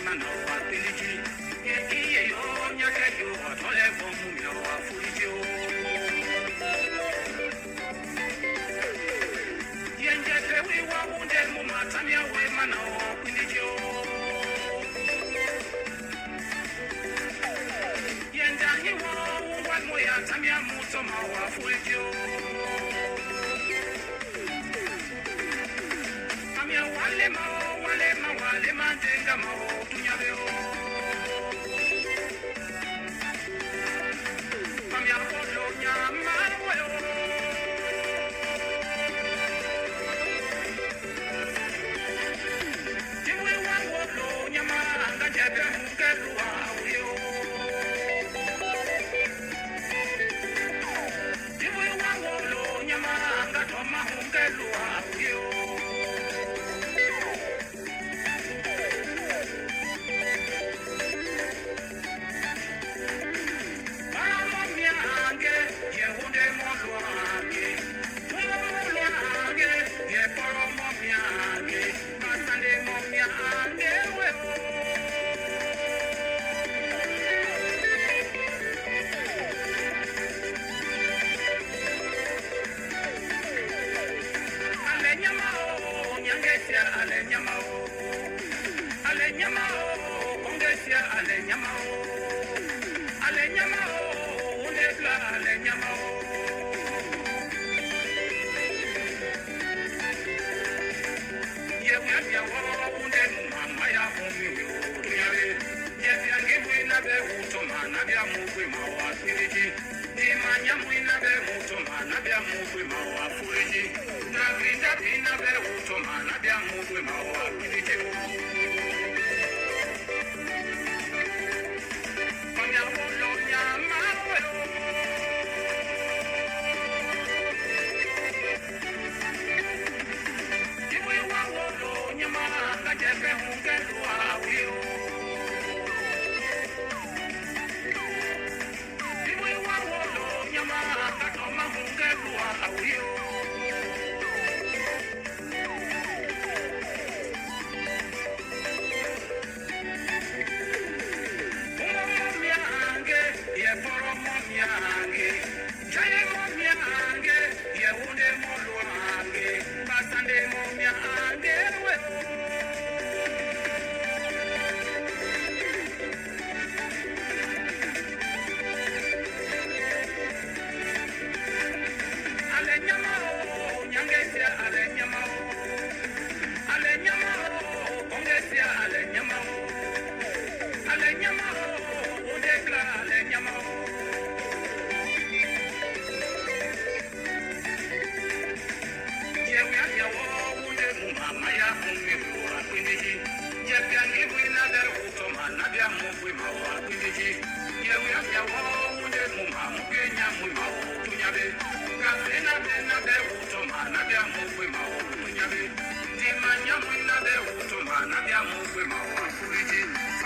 mana wa piliji ye yo nyake yo tole bomu yo wa fulijo yenje pewi wa unde mu matamia we mana wa piliji yenda hi wa mo ya tamia muto ma wa fulijo tamia wale ma denga ma tunya beo tamia polo nya ma weo tiwe wa polo nya ma nga jebe mukelu wa weo tiwe wa polo nya ma nga toma mukelu wa weo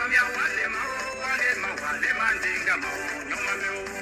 Famia wale ma, wale ma, wale ma, dinga ma, nyoma me.